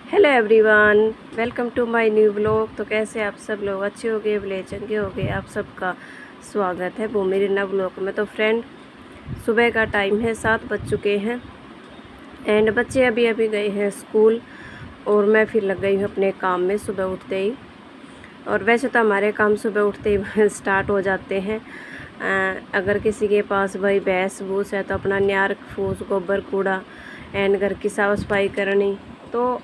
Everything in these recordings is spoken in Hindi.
Hello everyone, welcome to my new vlog. तो कैसे आप सब लोग अच्छे हो गए, भले चंगे हो गए। आप सबका स्वागत है भूमि रिना व्लॉग में। तो फ्रेंड, सुबह का टाइम है, 7 बज चुके हैं एंड बच्चे अभी अभी गए हैं स्कूल और मैं फिर लग गई हूँ अपने काम में सुबह उठते ही। और वैसे तो हमारे काम सुबह उठते ही स्टार्ट हो जाते हैं। अगर किसी के पास भाई भैंस भूस है तो अपना न्यार फूस गोबर कूड़ा एंड घर की साफ़ सफाई करनी, तो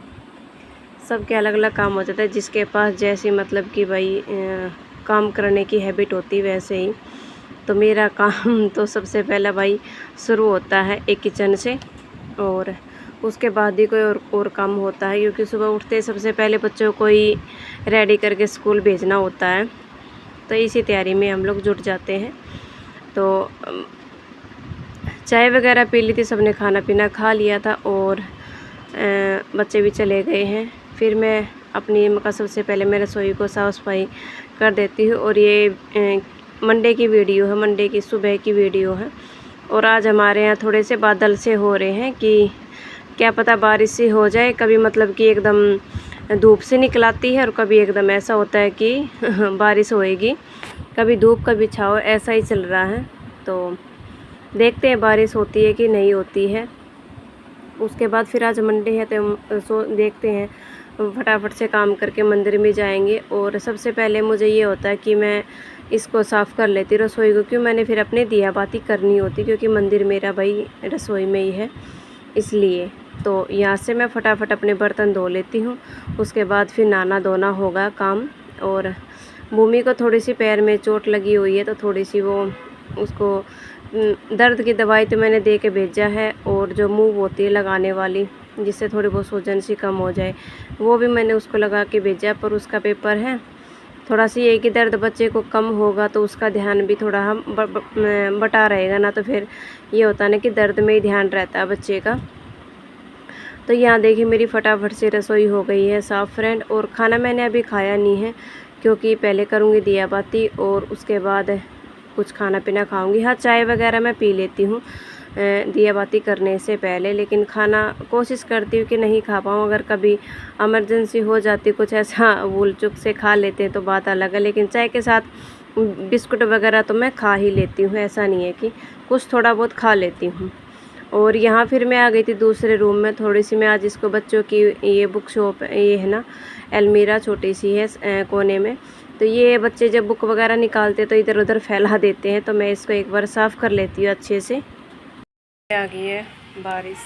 सबके अलग अलग काम हो जाता है। जिसके पास जैसी मतलब कि भाई काम करने की हैबिट होती है वैसे ही। तो मेरा काम तो सबसे पहला भाई शुरू होता है एक किचन से, और उसके बाद ही कोई और काम होता है, क्योंकि सुबह उठते सबसे पहले बच्चों को ही रेडी करके स्कूल भेजना होता है। तो इसी तैयारी में हम लोग जुट जाते हैं। तो चाय वगैरह पी ली थी, सबने खाना पीना खा लिया था और बच्चे भी चले गए हैं। फिर मैं अपनी का सबसे पहले मैं रसोई को साफ़ सफाई कर देती हूँ। और ये मंडे की वीडियो है, मंडे की सुबह की वीडियो है। और आज हमारे यहाँ थोड़े से बादल से हो रहे हैं कि क्या पता बारिश से हो जाए। कभी मतलब कि एकदम धूप से निकलाती है और कभी एकदम ऐसा होता है कि बारिश होएगी, कभी धूप कभी छाँव, ऐसा ही चल रहा है। तो देखते हैं बारिश होती है कि नहीं होती है। उसके बाद फिर आज मंडे है तो देखते हैं, फटाफट से काम करके मंदिर में जाएंगे। और सबसे पहले मुझे ये होता है कि मैं इसको साफ़ कर लेती रसोई को, क्यों मैंने फिर अपने दिया बाती करनी होती, क्योंकि मंदिर मेरा भाई रसोई में ही है इसलिए। तो यहाँ से मैं फटाफट अपने बर्तन धो लेती हूँ। उसके बाद फिर नहाना धोना होगा काम। और भूमि को थोड़ी सी पैर में चोट लगी हुई है, तो थोड़ी सी वो उसको दर्द की दवाई तो मैंने दे के भेजा है। और जो मूव होती है लगाने वाली, जिससे थोड़ी बहुत सूजन सी कम हो जाए, वो भी मैंने उसको लगा के भेजा। पर उसका पेपर है, थोड़ा सी ये कि दर्द बच्चे को कम होगा तो उसका ध्यान भी थोड़ा हम बटा रहेगा ना। तो फिर ये होता ना कि दर्द में ही ध्यान रहता है बच्चे का। तो यहाँ देखिए मेरी फटाफट से रसोई हो गई है साफ़ फ्रेंड। और खाना मैंने अभी खाया नहीं है, क्योंकि पहले करूँगी दिया बाती और उसके बाद कुछ खाना पीना खाऊंगी। हाँ, चाय वगैरह मैं पी लेती हूँ दिया बाती करने से पहले, लेकिन खाना कोशिश करती हूँ कि नहीं खा पाऊँ। अगर कभी इमरजेंसी हो जाती, कुछ ऐसा भूल चूक से खा लेते हैं तो बात अलग है, लेकिन चाय के साथ बिस्कुट वगैरह तो मैं खा ही लेती हूँ। ऐसा नहीं है कि कुछ थोड़ा बहुत खा लेती हूँ। और यहाँ फिर मैं आ गई थी दूसरे रूम में। थोड़ी सी मैं आज इसको बच्चों की ये बुक शॉप ये है ना, अलमीरा छोटी सी है कोने में। तो ये बच्चे जब बुक वगैरह निकालते तो इधर उधर फैला देते हैं, तो मैं इसको एक बार साफ़ कर लेती हूँ अच्छे से। आ गई है बारिश,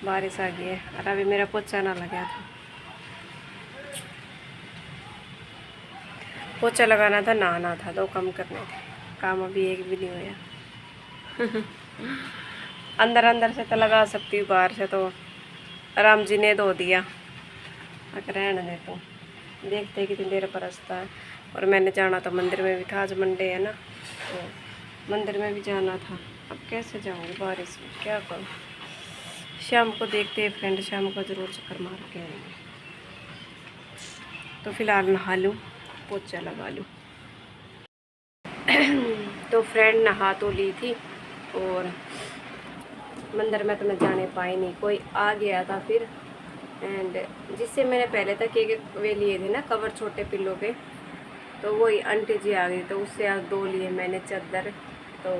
बारिश आ गई है। और अभी मेरा पोछा ना लगा था, पोछा लगाना था, नहाना था, 2 काम करने थे। काम अभी एक भी नहीं हुआ। अंदर अंदर से तो लगा सकती हूँ, बाहर से तो राम जी ने धो दिया। अगर रहने दे तो देखते कितनी देर बरसता है। और मैंने जाना तो मंदिर में भी था, आज मंडे है ना, तो मंदिर में भी जाना था। अब कैसे जाऊँगी बारिश में, क्या करूँ। शाम को देखते हैं फ्रेंड, शाम को ज़रूर चक्कर मार के आएंगे। तो फिलहाल नहा लूँ, पोछा लगा लूँ। तो फ्रेंड नहा तो ली थी और मंदिर में तो मैं जाने पाई नहीं, कोई आ गया था फिर। एंड जिससे मैंने पहले तक एक वे लिए थे ना कवर छोटे पिल्लों के, तो वही आंटी जी आ गई, तो उससे आज 2 लिए मैंने चादर। तो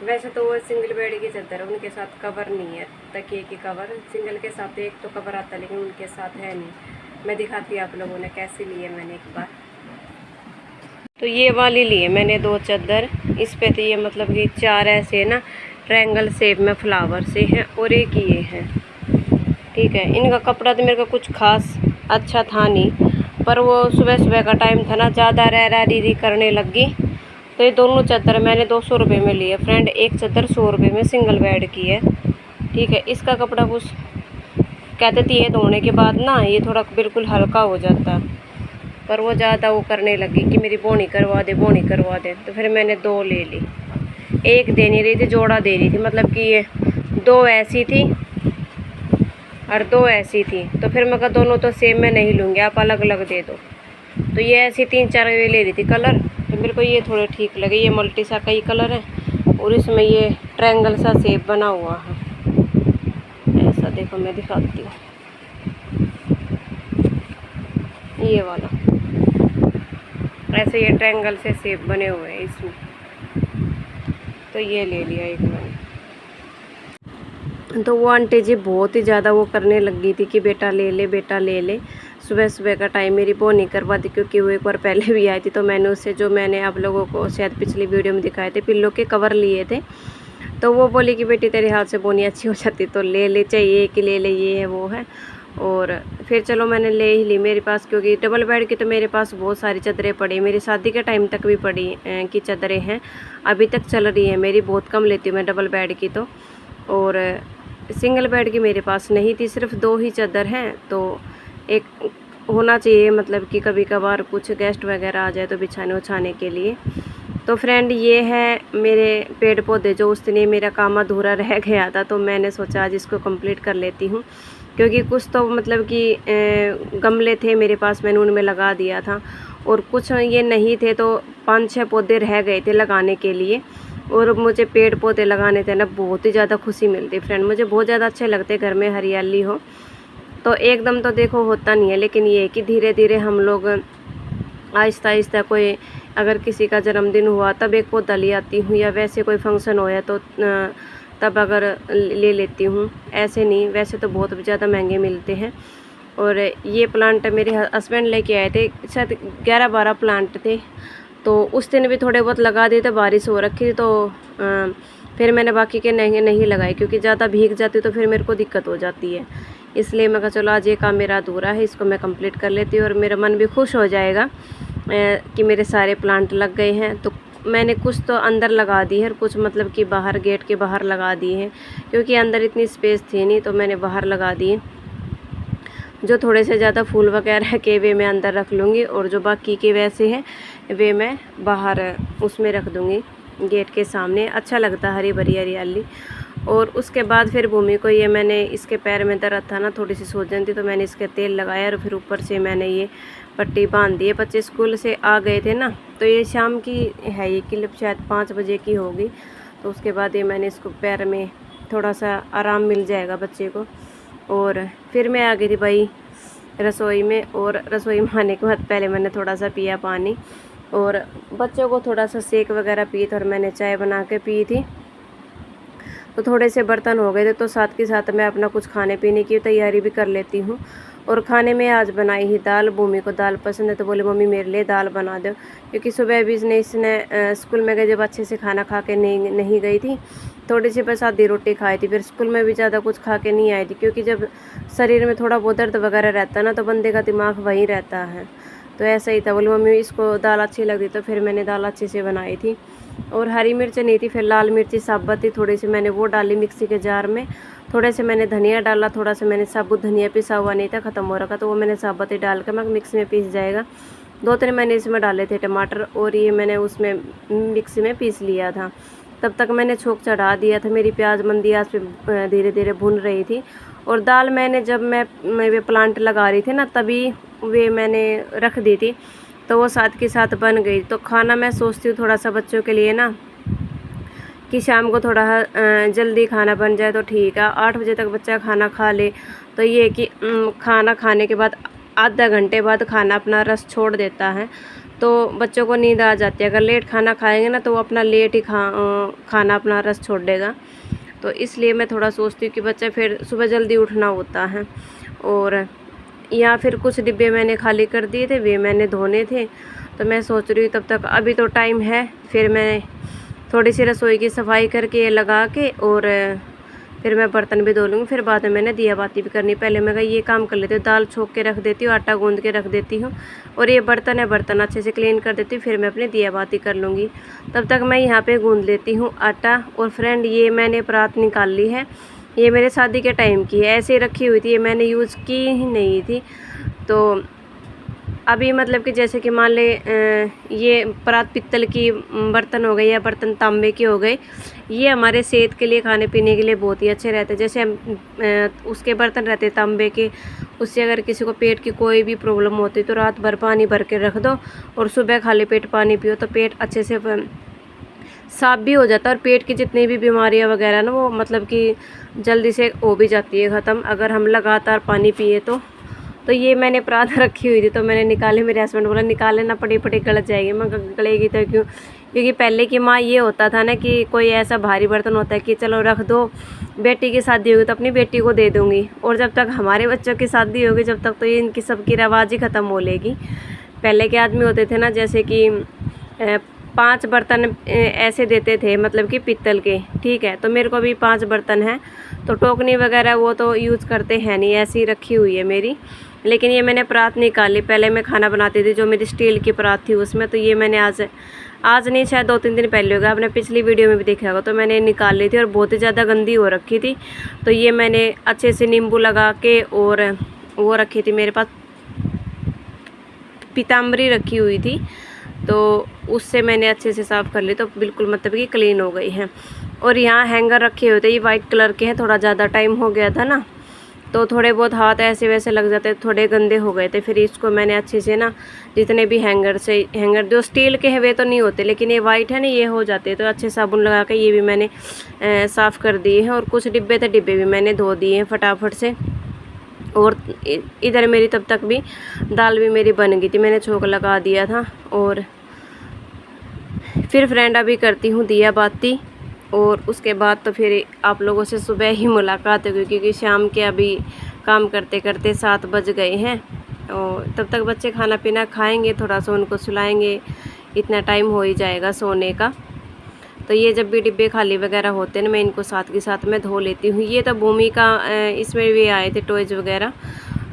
वैसे तो वो सिंगल बेड की चादर है, उनके साथ कवर नहीं है, तकिए की कवर सिंगल के साथ एक तो कवर आता है, लेकिन उनके साथ है नहीं। मैं दिखाती आप लोगों ने कैसे लिए मैंने एक बार। तो ये वाली लिए मैंने 2 चादर। इस पे तो ये मतलब कि 4 ऐसे ना ट्रायंगल शेप में फ्लावर से हैं और एक ये है, ठीक है। इनका कपड़ा तो मेरे को कुछ खास अच्छा था नहीं, पर वो सुबह सुबह का टाइम था ना, ज़्यादा री करने लगी। तो ये दोनों चादर मैंने 200 रुपये में लिए फ्रेंड। एक चादर 100 रुपये में सिंगल बेड की है, ठीक है। इसका कपड़ा कुछ कहते थे ये धोने के बाद ना ये थोड़ा बिल्कुल हल्का हो जाता, पर वो ज़्यादा वो करने लगी कि मेरी बोनी करवा दे, बोनी करवा दे। तो फिर मैंने 2 ले ली, एक दे नहीं रही थी, जोड़ा दे रही थी, मतलब कि ये 2 ऐसी थी और 2 ऐसी थी। तो फिर मैं कहा दोनों तो सेम में नहीं लूँगी, आप अलग अलग दे दो। तो ये ऐसी 3-4 वे ले रही थी कलर, तो मेरे को ये थोड़े ठीक लगे। ये मल्टी सा कई कलर है और इसमें ये ट्रायंगल सा शेप बना हुआ है, ऐसा देखो मैं दिखाती हूँ। ये वाला ऐसे ये ट्रायंगल से शेप बने हुए हैं इसमें, तो ये ले लिया एक मैंने। तो वो आंटी जी बहुत ही ज़्यादा वो करने लग गई थी कि बेटा ले ले, बेटा ले ले। सुबह सुबह का टाइम मेरी वो नहीं करवा दी, क्योंकि वो एक बार पहले भी आई थी। तो मैंने उससे, जो मैंने आप लोगों को शायद पिछली वीडियो में दिखाए थे, पिल्लों के कवर लिए थे। तो वो बोली कि बेटी तेरे हाथ से बोनी अच्छी हो जाती तो ले ले, चाहिए कि ले ले, ये है वो है। और फिर चलो मैंने ले ही ली मेरे पास, क्योंकि डबल बेड की तो मेरे पास बहुत सारी चादरें पड़ी, मेरी शादी के टाइम तक भी पड़ी की चादरें हैं, अभी तक चल रही है मेरी। बहुत कम लेती हूँ मैं डबल बेड की तो। और सिंगल बेड की मेरे पास नहीं थी, सिर्फ 2 ही चादर हैं। तो एक होना चाहिए, मतलब कि कभी कभार कुछ गेस्ट वगैरह आ जाए तो बिछाने उछाने के लिए। तो फ्रेंड ये है मेरे पेड़ पौधे, जो उस दिन मेरा काम अधूरा रह गया था, तो मैंने सोचा आज इसको कंप्लीट कर लेती हूँ। क्योंकि कुछ तो मतलब कि गमले थे मेरे पास, मैंने उनमें लगा दिया था, और कुछ ये नहीं थे, तो 5-6 पौधे रह गए थे लगाने के लिए। और मुझे पेड़ पौधे लगाने थे ना, बहुत ही ज़्यादा खुशी मिलती फ्रेंड, मुझे बहुत ज़्यादा अच्छे लगते घर में हरियाली हो। तो एकदम तो देखो होता नहीं है, लेकिन ये कि धीरे धीरे हम लोग आहिस्ता आहिस्ता, कोई अगर किसी का जन्मदिन हुआ तब एक पौधा ले आती हूँ, या वैसे कोई फंक्शन होया तो तब अगर ले लेती हूँ, ऐसे नहीं। वैसे तो बहुत ज़्यादा महंगे मिलते हैं। और ये प्लांट मेरे हस्बैंड लेके आए थे, शायद 11-12 प्लांट थे। तो उस दिन भी थोड़े बहुत लगा दिए थे, बारिश हो रखी थी तो फिर मैंने बाकी के नहीं लगाए, क्योंकि ज़्यादा भीग जाती तो फिर मेरे को दिक्कत हो जाती है। इसलिए मैं कहा चलो आज ये काम मेरा अधूरा है, इसको मैं कंप्लीट कर लेती हूँ, और मेरा मन भी खुश हो जाएगा कि मेरे सारे प्लांट लग गए हैं। तो मैंने कुछ तो अंदर लगा दी है, और कुछ मतलब कि बाहर गेट के बाहर लगा दिए हैं, क्योंकि अंदर इतनी स्पेस थी नहीं, तो मैंने बाहर लगा दिए। जो थोड़े से ज़्यादा फूल वगैरह के वे मैं अंदर रख लूँगी, और जो बाकी के वैसे हैं वे मैं बाहर उसमें रख दूँगी गेट के सामने। अच्छा लगता है हरी भरी हरियाली। और उसके बाद फिर भूमि को ये मैंने, इसके पैर में दर्द था ना, थोड़ी सी सूजन थी, तो मैंने इसके तेल लगाया, और फिर ऊपर से मैंने ये पट्टी बांध दी है। बच्चे स्कूल से आ गए थे ना, तो ये शाम की है, ये क्लिप शायद 5 बजे की होगी। तो उसके बाद ये मैंने इसको पैर में थोड़ा सा आराम मिल जाएगा बच्चे को। और फिर मैं आ गई थी भाई रसोई में, और रसोई में आने के बाद पहले मैंने थोड़ा सा पिया पानी, और बच्चों को थोड़ा सा सेक वगैरह पी थी, और मैंने चाय बना के पी थी। तो थोड़े से बर्तन हो गए थे, तो साथ के साथ मैं अपना कुछ खाने पीने की तैयारी भी कर लेती हूँ। और खाने में आज बनाई ही दाल। भूमि को दाल पसंद है, तो बोले मम्मी मेरे लिए दाल बना दो, क्योंकि सुबह भी इसने स्कूल में गए जब अच्छे से खाना खा के नहीं गई थी, थोड़ी सी बस आधी रोटी खाई थी। फिर स्कूल में भी ज़्यादा कुछ खा के नहीं आई थी, क्योंकि जब शरीर में थोड़ा बहुत दर्द वगैरह रहता है ना, तो बंदे का दिमाग वहीं रहता है। तो ऐसा ही था, बोले मम्मी इसको दाल अच्छी लगी, तो फिर मैंने दाल अच्छे से बनाई थी। और हरी मिर्च नहीं थी, फिर लाल मिर्ची साबुत थी, थोड़ी सी मैंने वो डाली मिक्सी के जार में। थोड़े से मैंने धनिया डाला, थोड़ा सा मैंने साबुत धनिया पिसा हुआ नहीं था, ख़त्म हो रखा, तो वो मैंने साबुत ही डाल के मैं मिक्सी में पीस जाएगा। 2-3 मैंने इसमें डाले थे टमाटर, और ये मैंने उसमें मिक्सी में पीस लिया था। तब तक मैंने छोंक चढ़ा दिया था, मेरी प्याज मंदी आंच पे धीरे धीरे भुन रही थी। और दाल मैंने, जब मैं वे प्लांट लगा रही थी ना, तभी वे मैंने रख दी थी, तो वो साथ के साथ बन गई। तो खाना मैं सोचती हूँ थोड़ा सा बच्चों के लिए ना, कि शाम को थोड़ा जल्दी खाना बन जाए तो ठीक है। 8 बजे तक बच्चा खाना खा ले, तो ये कि खाना खाने के बाद आधा घंटे बाद खाना अपना रस छोड़ देता है, तो बच्चों को नींद आ जाती है। अगर लेट खाना खाएंगे ना, तो वो अपना लेट ही खाना अपना रस छोड़ देगा। तो इसलिए मैं थोड़ा सोचती हूँ कि बच्चा फिर सुबह जल्दी उठना होता है। और या फिर कुछ डिब्बे मैंने खाली कर दिए थे, वे मैंने धोने थे। तो मैं सोच रही हूँ तब तक, अभी तो टाइम है, फिर मैं थोड़ी सी रसोई की सफाई करके लगा के, और फिर मैं बर्तन भी धो लूँगी। फिर बाद में मैंने दिया बाती भी करनी। पहले मैं ये काम कर लेती हूँ, दाल छोंक के रख देती हूँ, आटा गूंद के रख देती हूँ, और ये बर्तन है, बर्तन अच्छे से क्लीन कर देती हूँ, फिर मैं अपनी दिया बाती कर लूँगी। तब तक मैं यहाँ पे गूंद लेती हूँ आटा। और फ्रेंड ये मैंने परात निकाल ली है, ये मेरे शादी के टाइम की है, ऐसे ही रखी हुई थी, ये मैंने यूज़ की ही नहीं थी। तो अभी मतलब कि जैसे कि मान ले ये परात पित्तल की बर्तन हो गए, या बर्तन तांबे के हो गए, ये हमारे सेहत के लिए, खाने पीने के लिए बहुत ही अच्छे रहते हैं। जैसे हम उसके बर्तन रहते तांबे के, उससे अगर किसी को पेट की कोई भी प्रॉब्लम होती है, तो रात भर पानी भर के रख दो, और सुबह खाली पेट पानी पियो, तो पेट अच्छे से साफ़ भी हो जाता है और पेट की जितनी भी बीमारियां वगैरह ना वो मतलब कि जल्दी से हो भी जाती है ख़त्म, अगर हम लगातार पानी पिए तो ये मैंने परात रखी हुई थी तो मैंने निकाले। मेरे हस्बैंड बोला निकाले ना, पड़ी पड़ी गलत जाएगी। मैं गलेगी तो क्यों, क्योंकि पहले की माँ ये होता था ना कि कोई ऐसा भारी बर्तन होता है कि चलो रख दो, बेटी की शादी होगी तो अपनी बेटी को दे दूँगी, और जब तक हमारे बच्चों की शादी होगी जब तक तो ये इनकी सबकी रवाज ही ख़त्म हो लेगी। पहले के आदमी होते थे ना जैसे कि 5 बर्तन ऐसे देते थे, मतलब कि पित्तल के, ठीक है। तो मेरे को भी 5 बर्तन हैं, तो टोकनी वगैरह वो तो यूज़ करते हैं नहीं, ऐसी ही रखी हुई है मेरी। लेकिन ये मैंने परात निकाली, पहले मैं खाना बनाती थी जो मेरी स्टील की परात थी उसमें, तो ये मैंने आज नहीं शायद 2-3 दिन पहले होगा, आपने पिछली वीडियो में भी देखा होगा, तो मैंने निकाल ली थी और बहुत ही ज़्यादा गंदी हो रखी थी। तो ये मैंने अच्छे से नींबू लगा के और वो रखी थी, मेरे पास पीताम्बरी रखी हुई थी, तो उससे मैंने अच्छे से साफ़ कर ली, तो बिल्कुल मतलब कि क्लीन हो गई है। और यहाँ हैंगर रखे हुए थे, ये वाइट कलर के हैं, थोड़ा ज़्यादा टाइम हो गया था ना, तो थोड़े बहुत हाथ ऐसे वैसे लग जाते, थोड़े गंदे हो गए थे। फिर इसको मैंने अच्छे से ना, जितने भी हैंगर जो स्टील के हैं वे तो नहीं होते, लेकिन ये वाइट है ना, ये हो जाते हैं, तो अच्छे साबुन लगा के ये भी मैंने साफ़ कर दिए हैं। और कुछ डिब्बे थे, डिब्बे भी मैंने धो दिए हैं फटाफट से। और इधर मेरी तब तक भी दाल भी मेरी बन गई थी, मैंने छोंक लगा दिया था। और फिर फ्रेंड अभी करती हूँ दिया बाती, और उसके बाद तो फिर आप लोगों से सुबह ही मुलाकात होगी, क्योंकि शाम के अभी काम करते करते 7 बज गए हैं। और तब तक बच्चे खाना पीना खाएंगे, थोड़ा सा उनको सुलाएंगे, इतना टाइम हो ही जाएगा सोने का। तो ये जब भी डिब्बे खाली वगैरह होते हैं ना, मैं इनको साथ के साथ में धो लेती हूँ। ये तो भूमि का इसमें भी आए थे टॉयज़ वगैरह,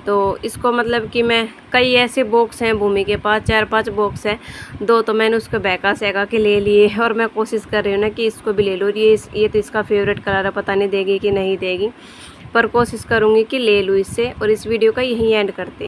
तो इसको मतलब कि मैं कई ऐसे बॉक्स हैं भूमि के पास, 4-5 बॉक्स हैं, 2 तो मैंने उसको बहका सहका के ले लिए, और मैं कोशिश कर रही हूँ ना कि इसको भी ले लूँ। ये तो इसका फेवरेट कलर है, पता नहीं देगी कि नहीं देगी, पर कोशिश करूँगी कि ले लूँ इससे। और इस वीडियो का यहीं एंड करते।